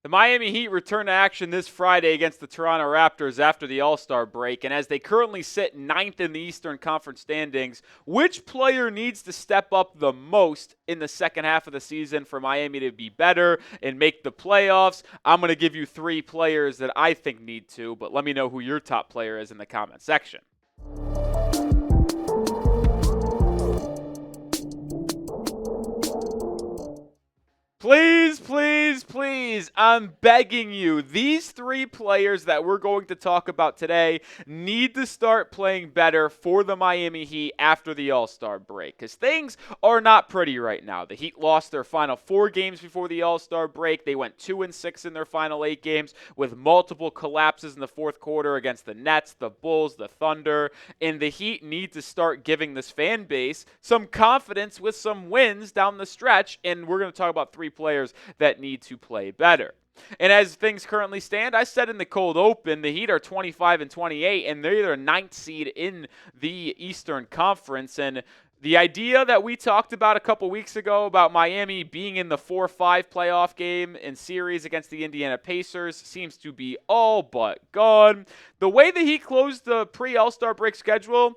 The Miami Heat return to action this Friday against the Toronto Raptors after the All-Star break, and as they currently sit ninth in the Eastern Conference standings, which player needs to step up the most in the second half of the season for Miami to be better and make the playoffs? I'm going to give you 3 players that I think need to, but let me know who your top player is in the comment section. Please, please, please, I'm begging you, these 3 players that we're going to talk about today need to start playing better for the Miami Heat after the All-Star break, because things are not pretty right now. The Heat lost their final 4 games before the All-Star break. They went 2-6 in their final 8 games with multiple collapses in the fourth quarter against the Nets, the Bulls, the Thunder, and the Heat need to start giving this fan base some confidence with some wins down the stretch, and we're going to talk about 3 players that need to play better. And as things currently stand, I said in the cold open, the Heat are 25-28, and they're the 9th seed in the Eastern Conference. And the idea that we talked about a couple weeks ago about Miami being in the 4-5 playoff game and series against the Indiana Pacers seems to be all but gone. The way the Heat closed the pre-All-Star break schedule,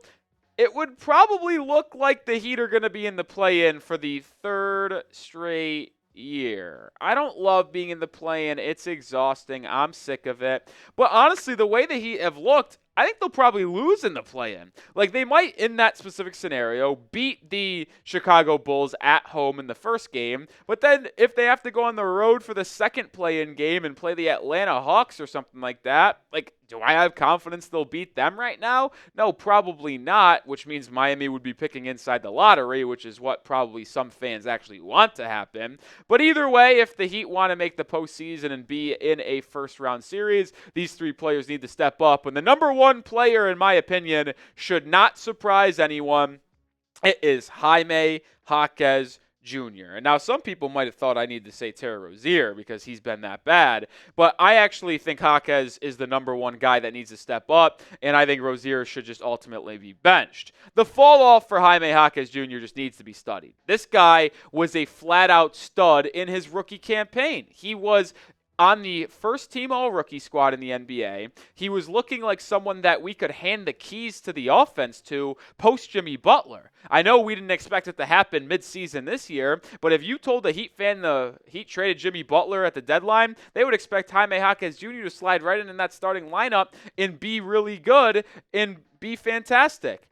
it would probably look like the Heat are going to be in the play-in for the 3rd straight year. I don't love being in the play-in. It's exhausting. I'm sick of it. But honestly, the way the Heat have looked, I think they'll probably lose in the play-in. Like, they might, in that specific scenario, beat the Chicago Bulls at home in the first game, but then if they have to go on the road for the second play-in game and play the Atlanta Hawks or something like that, like, do I have confidence they'll beat them right now? No, probably not, which means Miami would be picking inside the lottery, which is what probably some fans actually want to happen. But either way, if the Heat want to make the postseason and be in a first-round series, these 3 players need to step up. And the number 1 player, in my opinion, should not surprise anyone. It is Jaime Jaquez Jr. And now some people might have thought I need to say Terry Rozier because he's been that bad, but I actually think Jaquez is the number 1 guy that needs to step up, and I think Rozier should just ultimately be benched. The fall off for Jaime Jaquez Jr. just needs to be studied. This guy was a flat-out stud in his rookie campaign. He was on the first team all-rookie squad in the NBA. He was looking like someone that we could hand the keys to the offense to post-Jimmy Butler. I know we didn't expect it to happen mid-season this year, but if you told a Heat fan the Heat traded Jimmy Butler at the deadline, they would expect Jaime Jaquez Jr. to slide right in that starting lineup and be really good and be fantastic.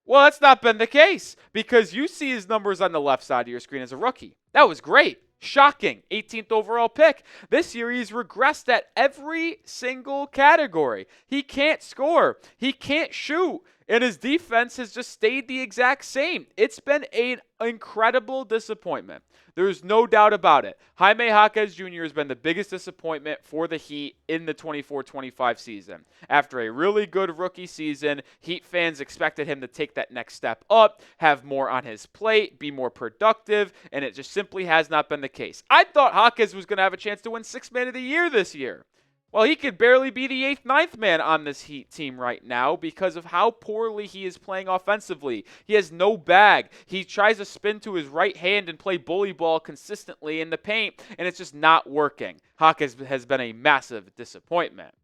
Well, that's not been the case because you see his numbers on the left side of your screen as a rookie. That was great. Shocking. 18th overall pick. This year he's regressed at every single category. He can't score. He can't shoot. And his defense has just stayed the exact same. It's been an incredible disappointment. There's no doubt about it. Jaime Jaquez Jr. has been the biggest disappointment for the Heat in the 24-25 season. After a really good rookie season, Heat fans expected him to take that next step up, have more on his plate, be more productive, and it just simply has not been the case. I thought Jaquez was going to have a chance to win 6th Man of the Year this year. Well, he could barely be the 8th, 9th man on this Heat team right now because of how poorly he is playing offensively. He has no bag. He tries to spin to his right hand and play bully ball consistently in the paint, and it's just not working. Jaquez has been a massive disappointment.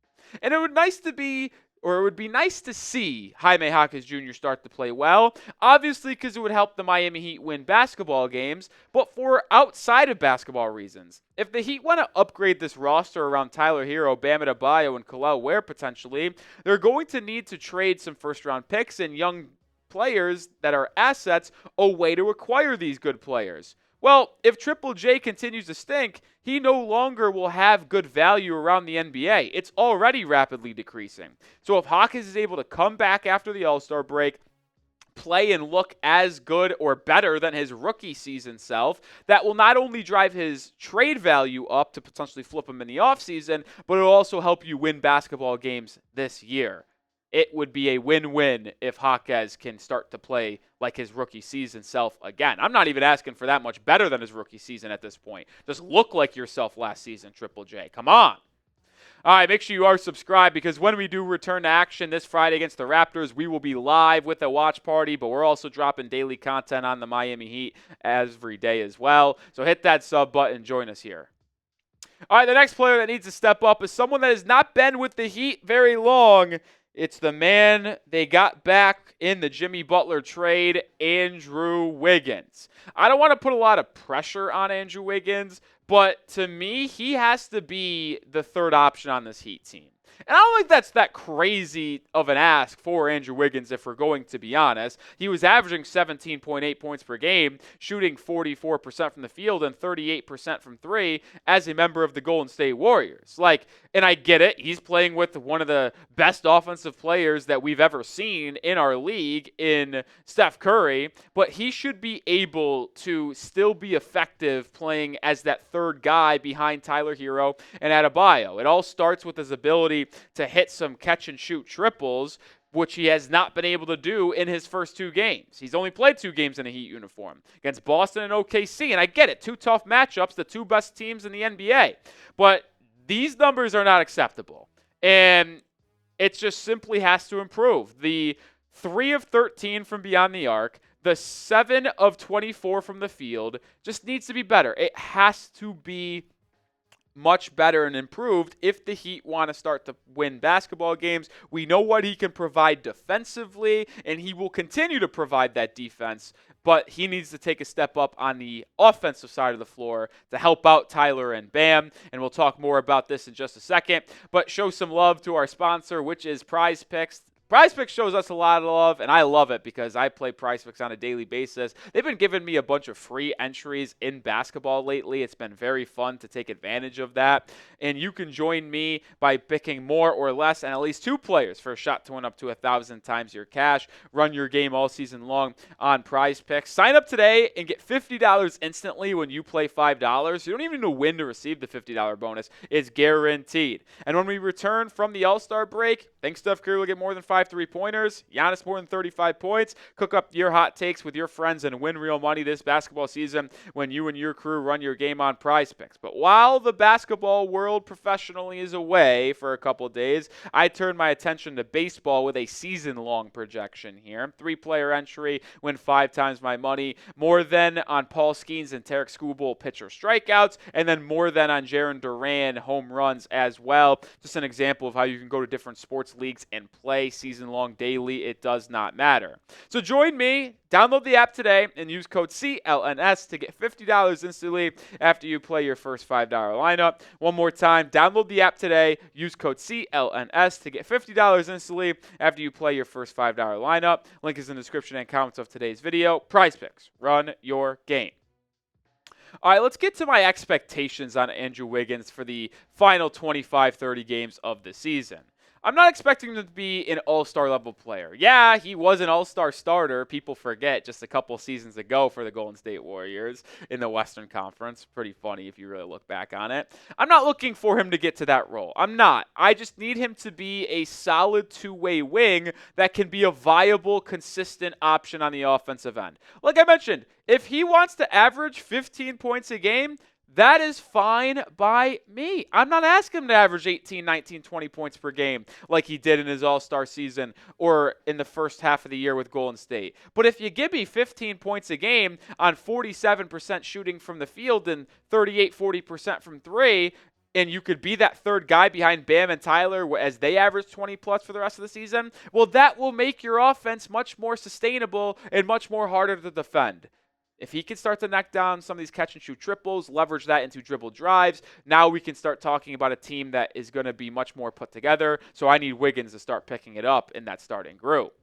And it would be nice to see Jaime Jaquez Jr. start to play well, obviously because it would help the Miami Heat win basketball games, but for outside of basketball reasons. If the Heat want to upgrade this roster around Tyler Hero, Bam Adebayo, and Kel'el Ware potentially, they're going to need to trade some first-round picks and young players that are assets away to acquire these good players. Well, if Triple J continues to stink, he no longer will have good value around the NBA. It's already rapidly decreasing. So if Hawkins is able to come back after the All-Star break, play and look as good or better than his rookie season self, that will not only drive his trade value up to potentially flip him in the offseason, but it'll also help you win basketball games this year. It would be a win-win if Jaquez can start to play like his rookie season self again. I'm not even asking for that much better than his rookie season at this point. Just look like yourself last season, Triple J. Come on. All right, make sure you are subscribed because when we do return to action this Friday against the Raptors, we will be live with a watch party, but we're also dropping daily content on the Miami Heat every day as well. So hit that sub button, join us here. All right, the next player that needs to step up is someone that has not been with the Heat very long. It's the man they got back in the Jimmy Butler trade, Andrew Wiggins. I don't want to put a lot of pressure on Andrew Wiggins, but to me, he has to be the third option on this Heat team. And I don't think that's that crazy of an ask for Andrew Wiggins, if we're going to be honest. He was averaging 17.8 points per game, shooting 44% from the field and 38% from three as a member of the Golden State Warriors. And I get it. He's playing with one of the best offensive players that we've ever seen in our league in Steph Curry, but he should be able to still be effective playing as that third guy behind Tyler Hero and Adebayo. It all starts with his ability to hit some catch-and-shoot triples, which he has not been able to do in his first two games. He's only played 2 games in a Heat uniform against Boston and OKC, and I get it, 2 tough matchups, the 2 best teams in the NBA. But these numbers are not acceptable, and it just simply has to improve. The 3 of 13 from beyond the arc, the 7 of 24 from the field just needs to be better. It has to be much better and improved if the Heat want to start to win basketball games. We know what he can provide defensively, and he will continue to provide that defense, but he needs to take a step up on the offensive side of the floor to help out Tyler and Bam, and we'll talk more about this in just a second. But show some love to our sponsor, which is Prize Picks. Prize Picks shows us a lot of love, and I love it because I play Prize Picks on a daily basis. They've been giving me a bunch of free entries in basketball lately. It's been very fun to take advantage of that. And you can join me by picking more or less and at least 2 players for a shot to win up to 1,000 times your cash. Run your game all season long on Prize Picks. Sign up today and get $50 instantly when you play $5. You don't even need to win to receive the $50 bonus. It's guaranteed. And when we return from the All-Star break, think Steph Curry will get more than 5 3-pointers, Giannis more than 35 points. Cook up your hot takes with your friends and win real money this basketball season when you and your crew run your game on Prize Picks. But while the basketball world professionally is away for a couple days, I turn my attention to baseball with a season-long projection here. 3-player entry, win 5 times my money, more than on Paul Skeens and Tarek Skubal pitcher strikeouts, and then more than on Jarren Duran home runs as well. Just an example of how you can go to different sports leagues and play season-long daily. It does not matter. So join me, download the app today, and use code CLNS to get $50 instantly after you play your first $5 lineup. One more time, download the app today, use code CLNS to get $50 instantly after you play your first $5 lineup. Link is in the description and comments of today's video. Prize Picks, run your game. All right, let's get to my expectations on Andrew Wiggins for the final 25-30 games of the season. I'm not expecting him to be an all-star level player. Yeah, he was an all-star starter. People forget just a couple seasons ago for the Golden State Warriors in the Western Conference. Pretty funny if you really look back on it. I'm not looking for him to get to that role. I'm not. I just need him to be a solid 2-way wing that can be a viable, consistent option on the offensive end. Like I mentioned, if he wants to average 15 points a game, that is fine by me. I'm not asking him to average 18, 19, 20 points per game like he did in his All-Star season or in the first half of the year with Golden State. But if you give me 15 points a game on 47% shooting from the field and 38, 40% from three, and you could be that third guy behind Bam and Tyler as they average 20-plus for the rest of the season, well, that will make your offense much more sustainable and much more harder to defend. If he can start to knock down some of these catch-and-shoot triples, leverage that into dribble drives, now we can start talking about a team that is going to be much more put together. So I need Wiggins to start picking it up in that starting group.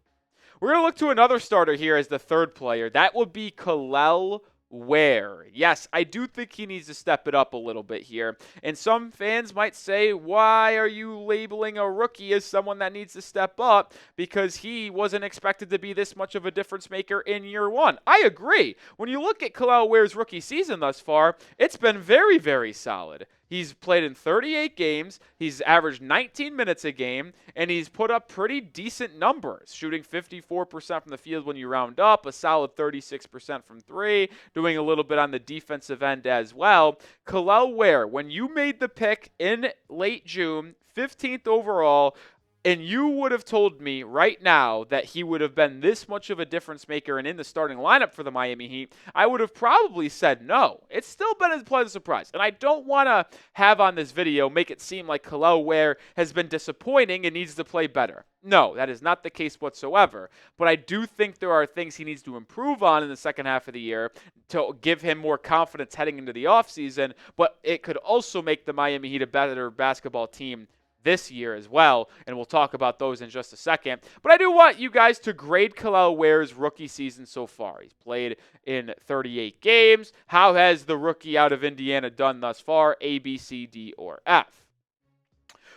We're going to look to another starter here as the third player. That would be Kel'el Ware. Yes, I do think he needs to step it up a little bit here. And some fans might say, why are you labeling a rookie as someone that needs to step up? Because he wasn't expected to be this much of a difference maker in year one. I agree. When you look at Kel'el Ware's rookie season thus far, it's been very, very solid. He's played in 38 games, he's averaged 19 minutes a game, and he's put up pretty decent numbers, shooting 54% from the field when you round up, a solid 36% from three, doing a little bit on the defensive end as well. Kel'el Ware, when you made the pick in late June, 15th overall, and you would have told me right now that he would have been this much of a difference maker and in the starting lineup for the Miami Heat, I would have probably said no. It's still been a pleasant surprise. And I don't want to have on this video make it seem like Kel'el Ware has been disappointing and needs to play better. No, that is not the case whatsoever. But I do think there are things he needs to improve on in the second half of the year to give him more confidence heading into the offseason. But it could also make the Miami Heat a better basketball team this year as well, and we'll talk about those in just a second. But I do want you guys to grade Kel'el Ware's rookie season so far. He's played in 38 games. How has the rookie out of Indiana done thus far? A, B, C, D, or F?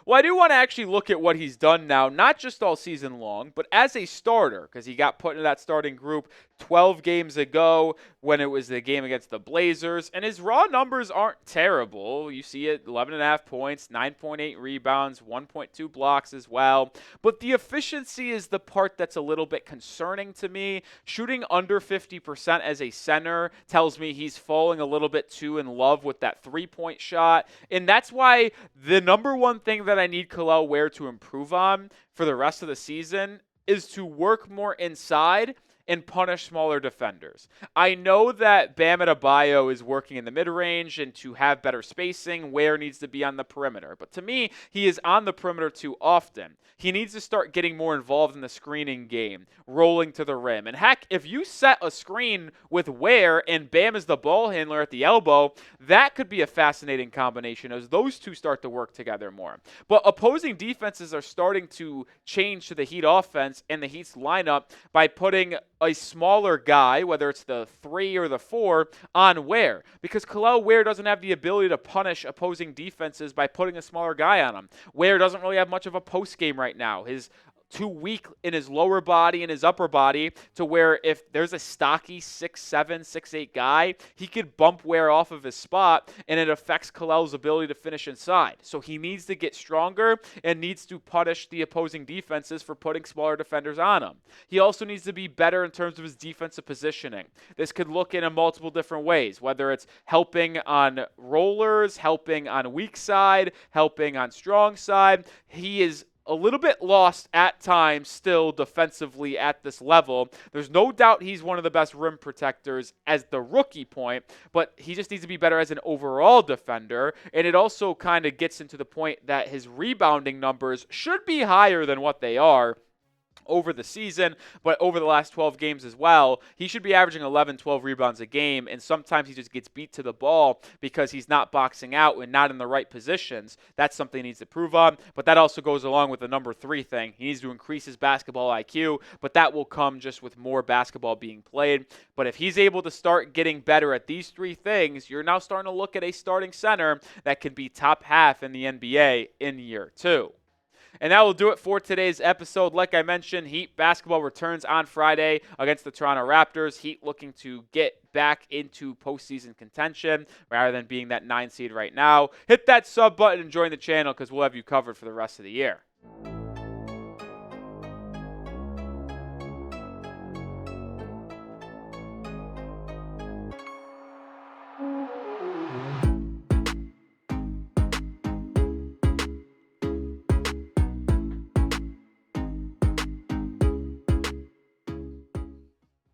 Well, I do want to actually look at what he's done now, not just all season long, but as a starter, because he got put into that starting group 12 games ago when it was the game against the Blazers, and his raw numbers aren't terrible. You see it, 11.5 points, 9.8 rebounds, 1.2 blocks as well. But the efficiency is the part that's a little bit concerning to me. Shooting under 50% as a center tells me he's falling a little bit too in love with that three-point shot, and that's why the number one thing that I need Kel'el Ware to improve on for the rest of the season is to work more inside and punish smaller defenders. I know that Bam Adebayo is working in the mid-range, and to have better spacing, Ware needs to be on the perimeter. But to me, he is on the perimeter too often. He needs to start getting more involved in the screening game, rolling to the rim. And heck, if you set a screen with Ware and Bam is the ball handler at the elbow, that could be a fascinating combination as those two start to work together more. But opposing defenses are starting to change to the Heat offense and the Heat's lineup by putting a smaller guy, whether it's the 3 or the 4, on Ware. Because Kel'el Ware doesn't have the ability to punish opposing defenses by putting a smaller guy on him. Ware doesn't really have much of a post game right now. His too weak in his lower body and his upper body to where if there's a stocky 6'7", 6'8" guy, he could bump Ware off of his spot, and it affects Kel'el's ability to finish inside. So he needs to get stronger and needs to punish the opposing defenses for putting smaller defenders on him. He also needs to be better in terms of his defensive positioning. This could look in multiple different ways, whether it's helping on rollers, helping on weak side, helping on strong side. He is a little bit lost at times still defensively at this level. There's no doubt he's one of the best rim protectors as the rookie point, but he just needs to be better as an overall defender. And it also kind of gets into the point that his rebounding numbers should be higher than what they are over the season, but over the last 12 games as well. He should be averaging 11, 12 rebounds a game, and sometimes he just gets beat to the ball because he's not boxing out and not in the right positions. That's something he needs to improve on, but that also goes along with the number 3 thing. He needs to increase his basketball IQ, but that will come just with more basketball being played. But if he's able to start getting better at these 3 things, you're now starting to look at a starting center that could be top half in the NBA in year 2. And that will do it for today's episode. Like I mentioned, Heat basketball returns on Friday against the Toronto Raptors. Heat looking to get back into postseason contention rather than being that 9 seed right now. Hit that sub button and join the channel because we'll have you covered for the rest of the year.